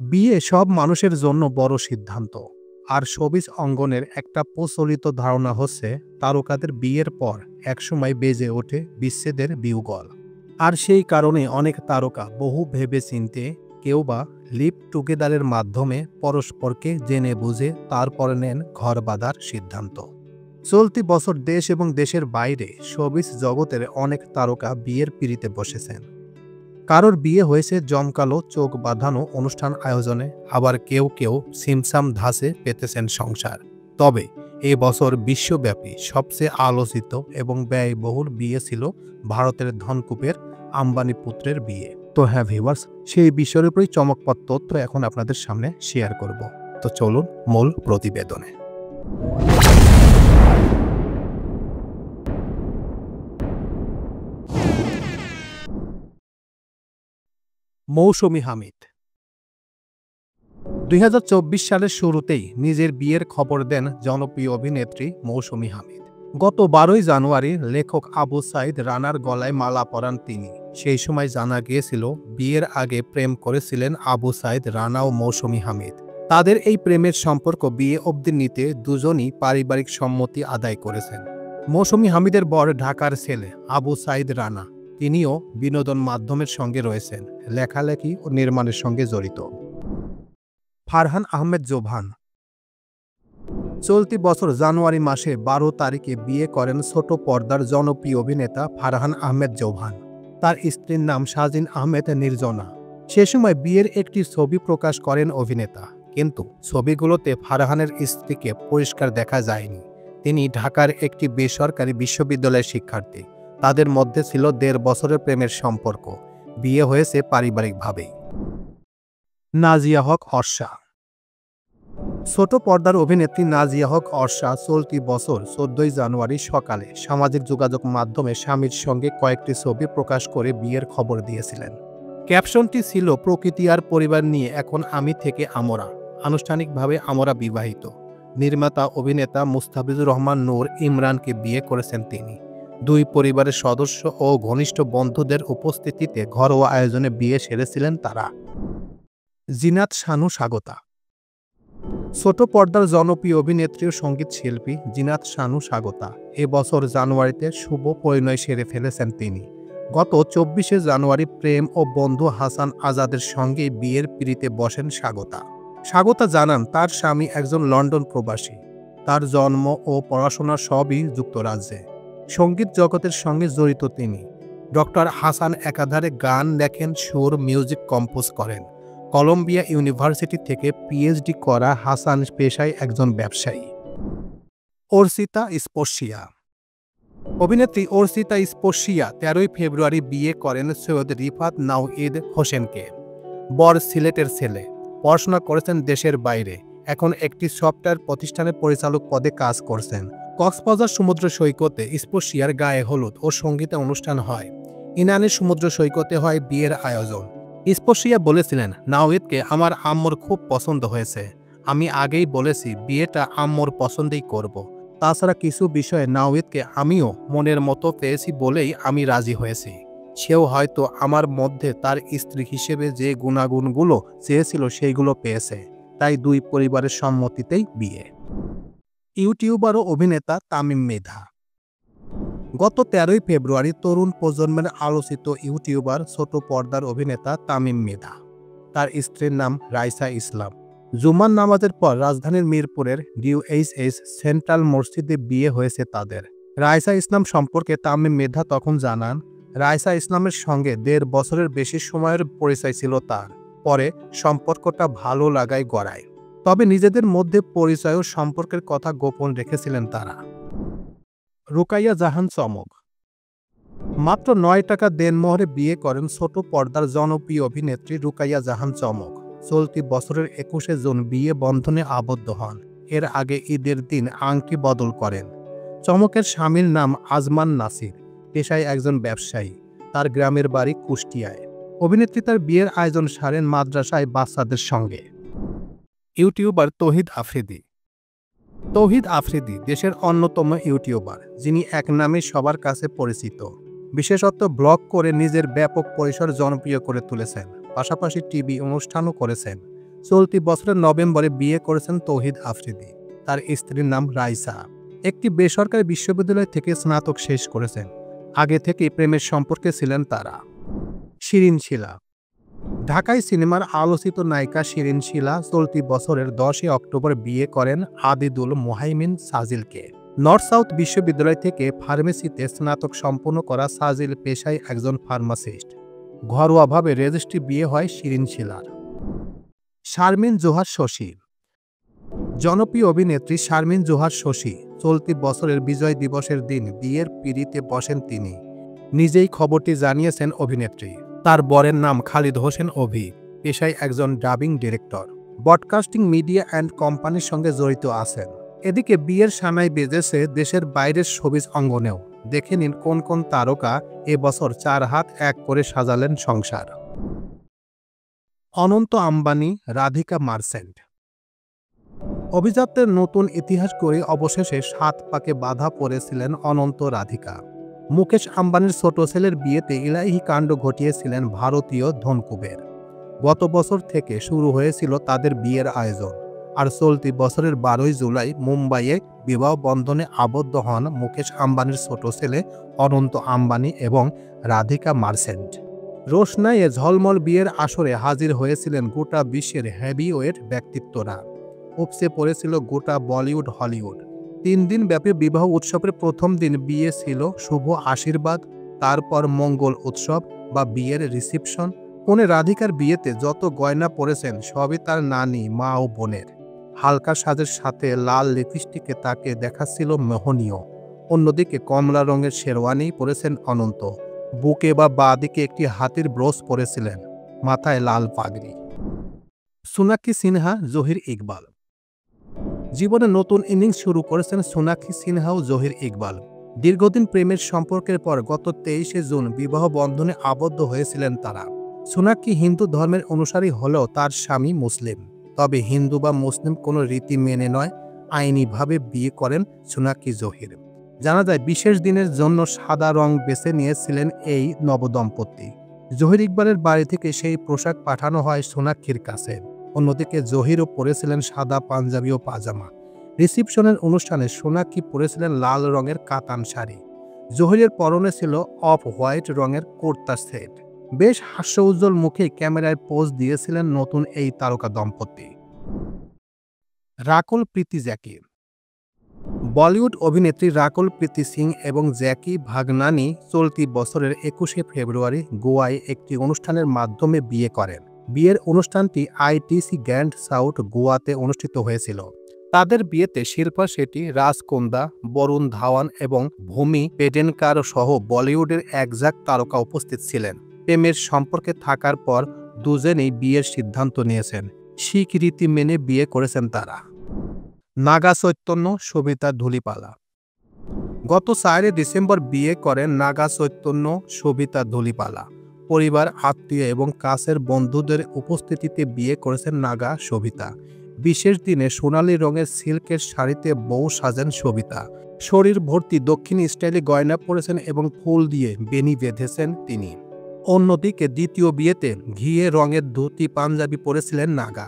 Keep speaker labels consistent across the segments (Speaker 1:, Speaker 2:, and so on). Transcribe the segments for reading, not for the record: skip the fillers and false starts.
Speaker 1: বিয়ে সব মানুষের জন্য বড় সিদ্ধান্ত। আর শোবিজ অঙ্গনের একটা প্রচলিত ধারণা হচ্ছে তারকাদের বিয়ের পর একসময় বেজে ওঠে বিচ্ছেদের বিউগল। আর সেই কারণে অনেক তারকা বহু ভেবে চিনতে, কেউ বা লিভ টুগেদারের মাধ্যমে পরস্পরকে জেনে বুঝে তারপর নেন ঘর বাঁধার সিদ্ধান্ত। চলতি বছর দেশ এবং দেশের বাইরে শোবিজ জগতের অনেক তারকা বিয়ের পিঁড়িতে বসেছেন। কারোর বিয়ে হয়েছে জমকালো চোখ বাঁধানো অনুষ্ঠান আয়োজনে, আবার কেউ কেউ সিমসাম ধাঁচে পেতেছেন সংসার। তবে এ বছর বিশ্বব্যাপী সবচেয়ে আলোচিত এবং ব্যয়বহুল বিয়ে ছিল ভারতের ধনকুবের আম্বানি পুত্রের বিয়ে। তো হ্যাঁ ভিউয়ার্স, সেই বিষয়ের উপরই চমকপ্রদ তথ্য এখন আপনাদের সামনে শেয়ার করব। তো চলুন মূল প্রতিবেদনে। মৌসুমী হামিদ ২০২৪ সালের শুরুতেই নিজের বিয়ের খবর দেন জনপ্রিয় অভিনেত্রী মৌসুমী হামিদ। গত ১২ই জানুয়ারি লেখক আবু সাইদ রানার গলায় মালা পরান তিনি। সেই সময় জানা গিয়েছিল বিয়ের আগে প্রেম করেছিলেন আবু সাইদ রানা ও মৌসুমী হামিদ। তাদের এই প্রেমের সম্পর্ক বিয়ে অবধি নিতে দুজনই পারিবারিক সম্মতি আদায় করেছেন। মৌসুমী হামিদের বর ঢাকার ছেলে আবু সাইদ রানা, তিনিও বিনোদন মাধ্যমের সঙ্গে রয়েছেন, লেখালেখি ও নির্মাণের সঙ্গে জড়িত। ফারহান আহমেদ জোভান চলতি বছর জানুয়ারি মাসে ১২ তারিখে বিয়ে করেন ছোট পর্দার জনপ্রিয় অভিনেতা ফারহান আহমেদ জোভান। তার স্ত্রীর নাম শাজিন আহমেদ নির্জনা। সে সময় বিয়ের একটি ছবি প্রকাশ করেন অভিনেতা, কিন্তু ছবিগুলোতে ফারহানের স্ত্রীকে পরিষ্কার দেখা যায়নি। তিনি ঢাকার একটি বেসরকারি বিশ্ববিদ্যালয়ের শিক্ষার্থী। তাদের মধ্যে ছিল ১.৫ বছরের প্রেমের সম্পর্ক। বিয়ে হয়েছে পারিবারিকভাবেই। নাজিয়া হক অর্ষা ছোট পর্দার অভিনেত্রী নাজিয়া হক অর্ষা চলতি বছর ১৪ই জানুয়ারি সকালে সামাজিক যোগাযোগ মাধ্যমে স্বামীর সঙ্গে কয়েকটি ছবি প্রকাশ করে বিয়ের খবর দিয়েছিলেন। ক্যাপশনটি ছিল প্রকৃতি আর পরিবার নিয়ে এখন আমি থেকে আমরা। আনুষ্ঠানিকভাবে আমরা বিবাহিত। নির্মাতা অভিনেতা মুস্তাফিজুর রহমান নূর ইমরানকে বিয়ে করেছেন তিনি। দুই পরিবারের সদস্য ও ঘনিষ্ঠ বন্ধুদের উপস্থিতিতে ঘরোয়া আয়োজনে বিয়ে সেরেছিলেন তারা। জিনাত শানু স্বাগতা ছোট পর্দার জনপ্রিয় অভিনেত্রী ও সঙ্গীত শিল্পী জিনাত শানু স্বাগতা এবছর জানুয়ারিতে শুভ পরিণয় সেরে ফেলেছেন তিনি। গত ২৪শে জানুয়ারি প্রেম ও বন্ধু হাসান আজাদের সঙ্গে বিয়ের পিঁড়িতে বসেন স্বাগতা। স্বাগতা জানান তার স্বামী একজন লন্ডন প্রবাসী। তার জন্ম ও পড়াশোনা সবই যুক্তরাজ্যে। সঙ্গীত জগতের সঙ্গে জড়িত তিনি। ডক্টর হাসান একাধারে গান লেখেন, সুর, মিউজিক কম্পোজ করেন। কলম্বিয়া ইউনিভার্সিটি থেকে পিএইচডি করা হাসান পেশায় একজন ব্যবসায়ী। অর্চিতা স্পর্শিয়া অভিনেত্রী অর্চিতা স্পর্শিয়া ১৩ই ফেব্রুয়ারি বিয়ে করেন সৈয়দ রিফাত নাওঈদ হোসেনকে। বর সিলেটের ছেলে, পড়াশোনা করেছেন দেশের বাইরে, এখন একটি সফটওয়্যার প্রতিষ্ঠানের পরিচালক পদে কাজ করছেন। কক্সবাজার সমুদ্র সৈকতে স্পর্শিয়ার গায়ে হলুদ ও সঙ্গীত অনুষ্ঠান হয়। ইনানের সমুদ্র সৈকতে হয় বিয়ের আয়োজন। স্পর্শিয়া বলেছিলেন, নাওঈদকে আমার আম্মুর খুব পছন্দ হয়েছে। আমি আগেই বলেছি বিয়েটা আম্মুর পছন্দেই করব। তাছাড়া কিছু বিষয়ে নাওঈদকে আমিও মনের মতো পেয়েছি বলেই আমি রাজি হয়েছি। সেও হয়তো আমার মধ্যে তার স্ত্রী হিসেবে যে গুণাগুণগুলো চেয়েছিল সেইগুলো পেয়েছে। তাই দুই পরিবারের সম্মতিতেই বিয়ে। ইউটিউবার ও অভিনেতা তামিম মৃধা গত ১৩ই ফেব্রুয়ারি তরুণ প্রজন্মের আলোচিত ইউটিউবার ছোট পর্দার অভিনেতা তামিম মৃধা, তার স্ত্রীর নাম রাইসা ইসলাম, জুমার নামাজের পর রাজধানীর মিরপুরের ডিওএইচএস সেন্ট্রাল মসজিদে বিয়ে হয়েছে তাদের। রাইসা ইসলাম সম্পর্কে তামিম মৃধা তখন জানান, রাইসা ইসলামের সঙ্গে ১.৫ বছরের বেশি সময়ের পরিচয় ছিল তার। পরে সম্পর্কটা ভালো লাগায় গড়ায়। তবে নিজেদের মধ্যে পরিচয় ও সম্পর্কের কথা গোপন রেখেছিলেন তারা। রুকাইয়া জাহান চমক মাত্র ৯ টাকা দেনমোহরে বিয়ে করেন ছোট পর্দার জনপ্রিয় অভিনেত্রী রুকাইয়া জাহান চমক। চলতি বছরের ২১শে জুন বিয়ে বন্ধনে আবদ্ধ হন। এর আগে ঈদের দিন আংটি বদল করেন। চমকের স্বামীর নাম আজমান নাসির, পেশায় একজন ব্যবসায়ী। তার গ্রামের বাড়ি কুষ্টিয়ায়। অভিনেত্রী তার বিয়ের আয়োজন সারেন মাদ্রাসায় বাচ্চাদের সঙ্গে। ইউটিউবার তৌহিদ আফ্রিদি তৌহিদ আফ্রিদি দেশের অন্যতম ইউটিউবার, যিনি এক নামে সবার কাছে পরিচিত। বিশেষত ব্লগ করে নিজের ব্যাপক পরিসর জনপ্রিয় করে তুলেছেন, পাশাপাশি টিভি অনুষ্ঠানও করেছেন। চলতি বছরের নভেম্বরে বিয়ে করেছেন তৌহিদ আফ্রিদি। তার স্ত্রীর নাম রাইসা। একটি বেসরকারি বিশ্ববিদ্যালয় থেকে স্নাতক শেষ করেছেন। আগে থেকেই প্রেমের সম্পর্কে ছিলেন তারা। শিরিন শিলা। ঢাকাই সিনেমার আলোচিত নায়িকা শিরিন শিলা চলতি বছরের 10 অক্টোবর বিয়ে করেন আদিদুল মোহাইমিন সাজিলকে। নর্থ সাউথ বিশ্ববিদ্যালয় থেকে ফার্মেসিতে স্নাতক সম্পন্ন করা সাজিল পেশায় একজন ফার্মাসিস্ট। ঘরোয়াভাবে রেজিস্ট্রি বিয়ে হয় শিরিন শিলার। শারমিন জোহার শশী। জনপ্রিয় অভিনেত্রী শারমিন জোহার শশী চলতি বছরের বিজয় দিবসের দিন বিয়ের পিঁড়িতে বসেন তিনি। নিজেই খবরটি জানিয়েছেন অভিনেত্রী। তার বরের নাম খালিদ হোসেন অভি, পেশায় একজন dubbing director. Broadcasting media and কোম্পানির সঙ্গে জড়িত আছেন। এদিকে বিয়ের সানাই বেজেছে দেশের বাইরের শোবিজ অঙ্গনেও। দেখে নিন কোন কোন তারকা এবছর 4 হাত এক করে সাজালেন সংসার। অনন্ত আম্বানি, রাধিকা মার্চেন্ট। অভিজাত্যের নতুন ইতিহাস করে অবশেষে 7 পাকে বাধা পড়েছিলেন অনন্ত রাধিকা। মুকেশ আম্বানির ছোট ছেলের বিয়েতে ইলাহি কাণ্ড ঘটিয়েছিলেন ভারতীয় ধনকুবের। গত বছর থেকে শুরু হয়েছিল তাদের বিয়ের আয়োজন। আর চলতি বছরের 12 জুলাই মুম্বাইয়ে বিবাহ বন্ধনে আবদ্ধ হন মুকেশ আম্বানির ছোট ছেলে অনন্ত আম্বানি এবং রাধিকা মার্চেন্ট। রোশনাইয়ে ঝলমল বিয়ের আসরে হাজির হয়েছিলেন গোটা বিশ্বের হেভিওয়েট ব্যক্তিত্বরা। উপচে পড়েছিল গোটা বলিউড হলিউড। 3 দিন ব্যাপী বিবাহ উৎসবের প্রথম দিন বিয়ে ছিল শুভ আশীর্বাদ, তারপর মঙ্গল উৎসব বা বিয়ের রিসেপশন। কনে রাধিকার বিয়েতে যত গয়না পরেছেন সবই তার নানি, মা ও বোনের। হালকা সাজের সাথে লাল লিপস্টিকে তাকে দেখাচ্ছিল মোহনীয়। অন্যদিকে কমলা রঙের শেরওয়ানি পরেছেন অনন্ত। বুকে বা দিকে একটি হাতির ব্রোচ পরেছিলেন, মাথায় লাল পাগড়ি। সোনাক্ষী সিনহা, জহির ইকবাল। জীবনে নতুন ইনিংস শুরু করেছেন সোনাক্ষী সিনহা ও জহির ইকবাল। দীর্ঘদিন প্রেমের সম্পর্কের পর গত 23 জুন বিবাহ বন্ধনে আবদ্ধ হয়েছিলেন তারা। সোনাক্ষী হিন্দু ধর্মের অনুসারী হলেও তার স্বামী মুসলিম। তবে হিন্দু বা মুসলিম কোনো রীতি মেনে নয়, আইনিভাবে বিয়ে করেন সোনাক্ষী জহির। জানা যায় বিশেষ দিনের জন্য সাদা রং বেছে নিয়েছিলেন এই নবদম্পতি। জহির ইকবালের বাড়ি থেকে সেই পোশাক পাঠানো হয় সোনাক্ষীর কাছে। অন্যদিকে জহিরও পরেছিলেন সাদা পাঞ্জাবি ও পাজামা। রিসেপশনের অনুষ্ঠানে সোনাক্ষী পরেছিলেন লাল রঙের কাতান শাড়ি। জহিরের পরনে ছিল অফ হোয়াইট রঙের কুর্তা সেট। বেশ হাস্যোজ্জ্বল মুখে ক্যামেরায় পোজ দিয়েছিলেন নতুন এই তারকা দম্পতি। রাকুল প্রীতি জ্যাকি। বলিউড অভিনেত্রী রাকুল প্রীতি সিং এবং জ্যাকি ভাগনানি চলতি বছরের 21 ফেব্রুয়ারি গোয়ায় একটি অনুষ্ঠানের মাধ্যমে বিয়ে করেন। বিয়ের অনুষ্ঠানটি আইটিসি গ্র্যান্ড সাউথ গোয়াতে অনুষ্ঠিত হয়েছিল। তাদের বিয়েতে শিল্পা শেট্টি, রাজ কুন্দা, বরুণ ধাওয়ান এবং ভূমি পেডনেকার সহ বলিউডের একঝাঁক তারকা উপস্থিত ছিলেন। প্রেমের সম্পর্কে থাকার পর দুজনেই বিয়ের সিদ্ধান্ত নিয়েছেন। শিখ রীতি মেনে বিয়ে করেছেন তারা। নাগা চৈতন্য, সবিতা ধূলিপালা। গত 4 ডিসেম্বর বিয়ে করেন নাগা চৈতন্য, সবিতা ধূলিপালা। পরিবার, আত্মীয় এবং কাছের বন্ধুদের উপস্থিতিতে বিয়ে করেছেন নাগা সবিতা। বিশেষ দিনে সোনালী রঙের সিল্কের শাড়িতে বউ সাজেন সবিতা। শরীর ভর্তি দক্ষিণী স্টাইলে গয়না পরেছেন এবং ফুল দিয়ে বেনি বেঁধেছেন তিনি। অন্যদিকে দ্বিতীয় বিয়েতে ঘিয়ে রঙের ধুতি পাঞ্জাবি পরেছিলেন নাগা।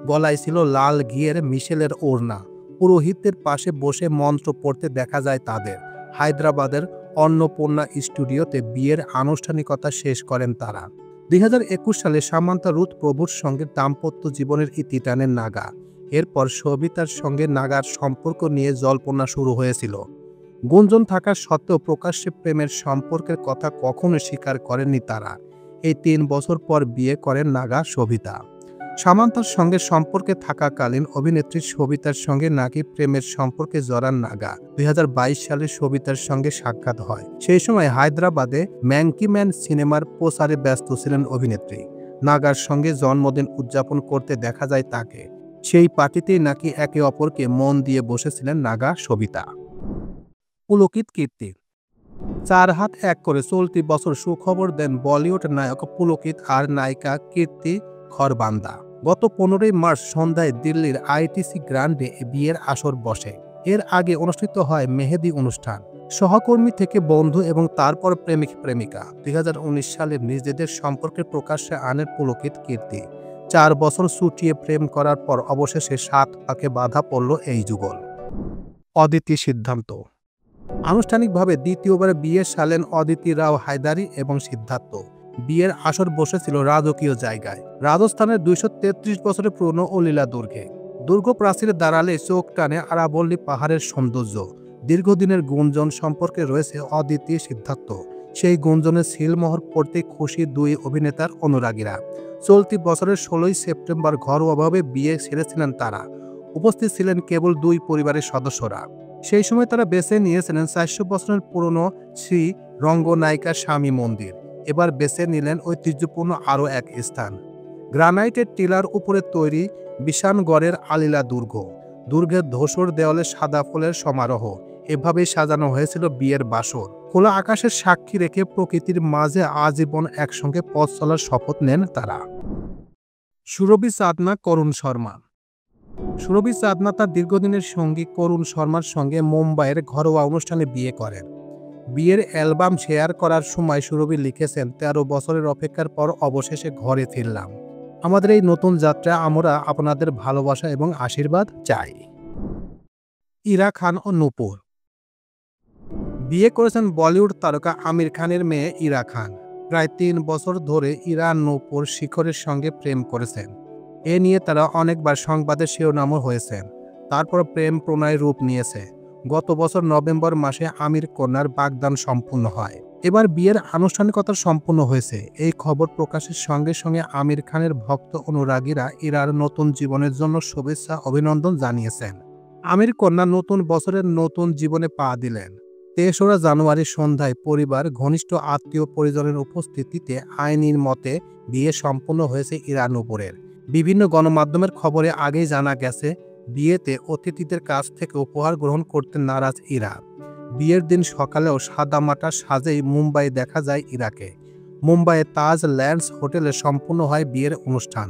Speaker 1: গলায় ছিল লাল ঘিয়ের মিশেলের ওড়না। পুরোহিতের পাশে বসে মন্ত্র পড়তে দেখা যায় তাদের। হায়দ্রাবাদের অন্নপূর্ণা স্টুডিওতে বিয়ের আনুষ্ঠানিকতা শেষ করেন তারা। 2021 সালে সামান্তা রুথ প্রভুর সঙ্গে দাম্পত্য জীবনের ইতি টানেন নাগা। এরপর সবিতার সঙ্গে নাগার সম্পর্ক নিয়ে জল্পনা শুরু হয়েছিল। গুঞ্জন থাকা সত্ত্বেও প্রকাশ্যে প্রেমের সম্পর্কের কথা কখনো স্বীকার করেননি তারা। এই 3 বছর পর বিয়ে করেন নাগা সবিতা। সামান্তার সঙ্গে সম্পর্কে থাকাকালীন অভিনেত্রী সবিতার সঙ্গে নাকি প্রেমের সম্পর্কে জড়ান নাগা। 2022 সালে সবিতার সঙ্গে সাক্ষাৎ হয়। সেই সময় হায়দ্রাবাদে ম্যাঙ্কি ম্যান সিনেমার প্রচারে ব্যস্ত ছিলেন অভিনেত্রী। নাগার সঙ্গে জন্মদিন উদযাপন করতে দেখা যায় তাকে। সেই পার্টিতেই নাকি একে অপরকে মন দিয়ে বসেছিলেন নাগা সবিতা। পুলকিত কীর্তি। 4 হাত এক করে চলতি বছর সুখবর দেন বলিউড নায়ক পুলকিত আর নায়িকা কীর্তি খরবান্দা। গত 15 মার্চ সন্ধ্যায় দিল্লির আইটিসি গ্র্যান্ডে বিয়ের আসর বসে। এর আগে অনুষ্ঠিত হয় মেহেদি অনুষ্ঠান। সহকর্মী থেকে বন্ধু এবং তারপর প্রেমিক প্রেমিকা। 2019 সালে নিজেদের সম্পর্কে প্রকাশ্যে আনেন পুলকিত কীর্তি। 4 বছর চুটিয়ে প্রেম করার পর অবশেষে 7 পাকে বাধা পড়ল এই যুগল। অদিতি সিদ্ধান্ত। আনুষ্ঠানিকভাবে দ্বিতীয়বার বিয়ে সারলেন অদিতি রাও হায়দারি এবং সিদ্ধার্থ। বিয়ের আসর বসেছিল রাজকীয় জায়গায়, রাজস্থানের 233 বছরের পুরনো অলীলা দুর্গে। দুর্গ প্রাচীরে দাঁড়ালে চোখ টানে আরাবল্লী পাহাড়ের সৌন্দর্য। দীর্ঘদিনের গুঞ্জন সম্পর্কে রয়েছে অদিতি সিদ্ধার্থ। সেই গুঞ্জনের সিলমোহর পড়তে খুশি দুই অভিনেতার অনুরাগীরা। চলতি বছরের 16 সেপ্টেম্বর ঘরোয়াভাবে বিয়ে সেরেছিলেন তারা। উপস্থিত ছিলেন কেবল দুই পরিবারের সদস্যরা। সেই সময় তারা বেছে নিয়েছিলেন 400 বছরের পুরনো শ্রী রঙ্গনায়িকা স্বামী মন্দির। এবার বেছে নিলেন ঐতিহ্যপূর্ণ আরও এক স্থান, গ্রানাইটের টিলার উপরে তৈরি বিশানগড়ের আলীলা দুর্গ। দুর্গের ধূসর দেওয়ালে সাদা ফুলের সমারোহ। এভাবেই সাজানো হয়েছিল বিয়ের বাসর। খোলা আকাশের সাক্ষী রেখে প্রকৃতির মাঝে আজীবন একসঙ্গে পথ চলার শপথ নেন তারা। সুরভি চাঁদনা, করুণ শর্মা। সুরভি চাঁদনা তার দীর্ঘদিনের সঙ্গী করুণ শর্মার সঙ্গে মুম্বাইয়ের ঘরোয়া অনুষ্ঠানে বিয়ে করেন। বিয়ের অ্যালবাম শেয়ার করার সময় সুরভি লিখেছেন, 13 বছরের অপেক্ষার পর অবশেষে ঘরে ফিরলাম। আমাদের এই নতুন যাত্রা আমরা আপনাদের ভালোবাসা এবং আশীর্বাদ চাই। ইরা খান ও নূপুর। বিয়ে করেছেন বলিউড তারকা আমির খানের মেয়ে ইরা খান। প্রায় 3 বছর ধরে ইরা নূপুর শিখরের সঙ্গে প্রেম করেছেন। এ নিয়ে তারা অনেকবার সংবাদের শিরোনামও হয়েছেন। তারপর প্রেম প্রণয় রূপ নিয়েছে। গত বছর নভেম্বর মাসে আমির কন্যার বাগদান সম্পূর্ণ হয়। এবার বিয়ের আনুষ্ঠানিকতা সম্পূর্ণ হয়েছে। এই খবর প্রকাশের সঙ্গে সঙ্গে আমির খানের ভক্ত অনুরাগীরা ইরার নতুন জীবনের জন্য শুভেচ্ছা অভিনন্দন জানিয়েছেন। আমির কন্যা নতুন বছরের নতুন জীবনে পা দিলেন। 3রা জানুয়ারি সন্ধ্যায় পরিবার, ঘনিষ্ঠ আত্মীয় পরিজনের উপস্থিতিতে আইনির মতে বিয়ে সম্পূর্ণ হয়েছে ইরা নূপুরের। বিভিন্ন গণমাধ্যমের খবরে আগেই জানা গেছে, বিয়েতে অতিথিদের কাছ থেকে উপহার গ্রহণ করতে নারাজ ইরা। বিয়ের দিন সকালেও সাদামাটা সাজেই মুম্বাই দেখা যায় ইরাকে। মুম্বাইয়ে তাজ ল্যান্ডস হোটেলে সম্পূর্ণ হয় বিয়ের অনুষ্ঠান।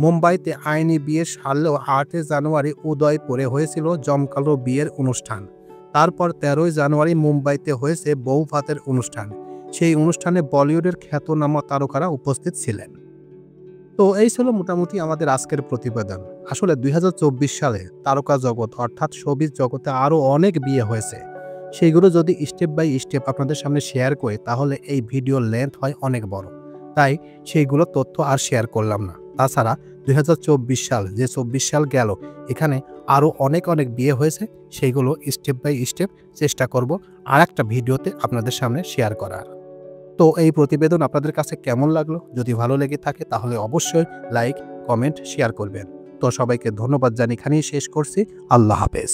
Speaker 1: মুম্বাইতে আইনি বিয়ে সারলেও 8 জানুয়ারি উদয়পুরে হয়েছিল জমকালো বিয়ের অনুষ্ঠান। তারপর 13 জানুয়ারি মুম্বাইতে হয়েছে বউ ভাতের অনুষ্ঠান। সেই অনুষ্ঠানে বলিউডের খ্যাতনামা তারকারা উপস্থিত ছিলেন। তো এই ছিল মোটামুটি আমাদের আজকের প্রতিবেদন। আসলে 2024 সালে তারকা জগৎ অর্থাৎ শোবিজ জগতে আরও অনেক বিয়ে হয়েছে। সেইগুলো যদি স্টেপ বাই স্টেপ আপনাদের সামনে শেয়ার করি তাহলে এই ভিডিওর লেন্থ হয় অনেক বড়। তাই সেইগুলো তথ্য আর শেয়ার করলাম না। তাছাড়া 2024 সাল, যে 24 সাল গেল, এখানে আরও অনেক বিয়ে হয়েছে। সেইগুলো স্টেপ বাই স্টেপ চেষ্টা করব আর একটা ভিডিওতে আপনাদের সামনে শেয়ার করার। তো এই প্রতিবেদন আপনাদের কাছে কেমন লাগলো? যদি ভালো লেগে থাকে তাহলে অবশ্যই লাইক, কমেন্ট, শেয়ার করবেন। তো সবাইকে ধন্যবাদ জানিয়ে এখানেই শেষ করছি। আল্লাহ হাফেজ।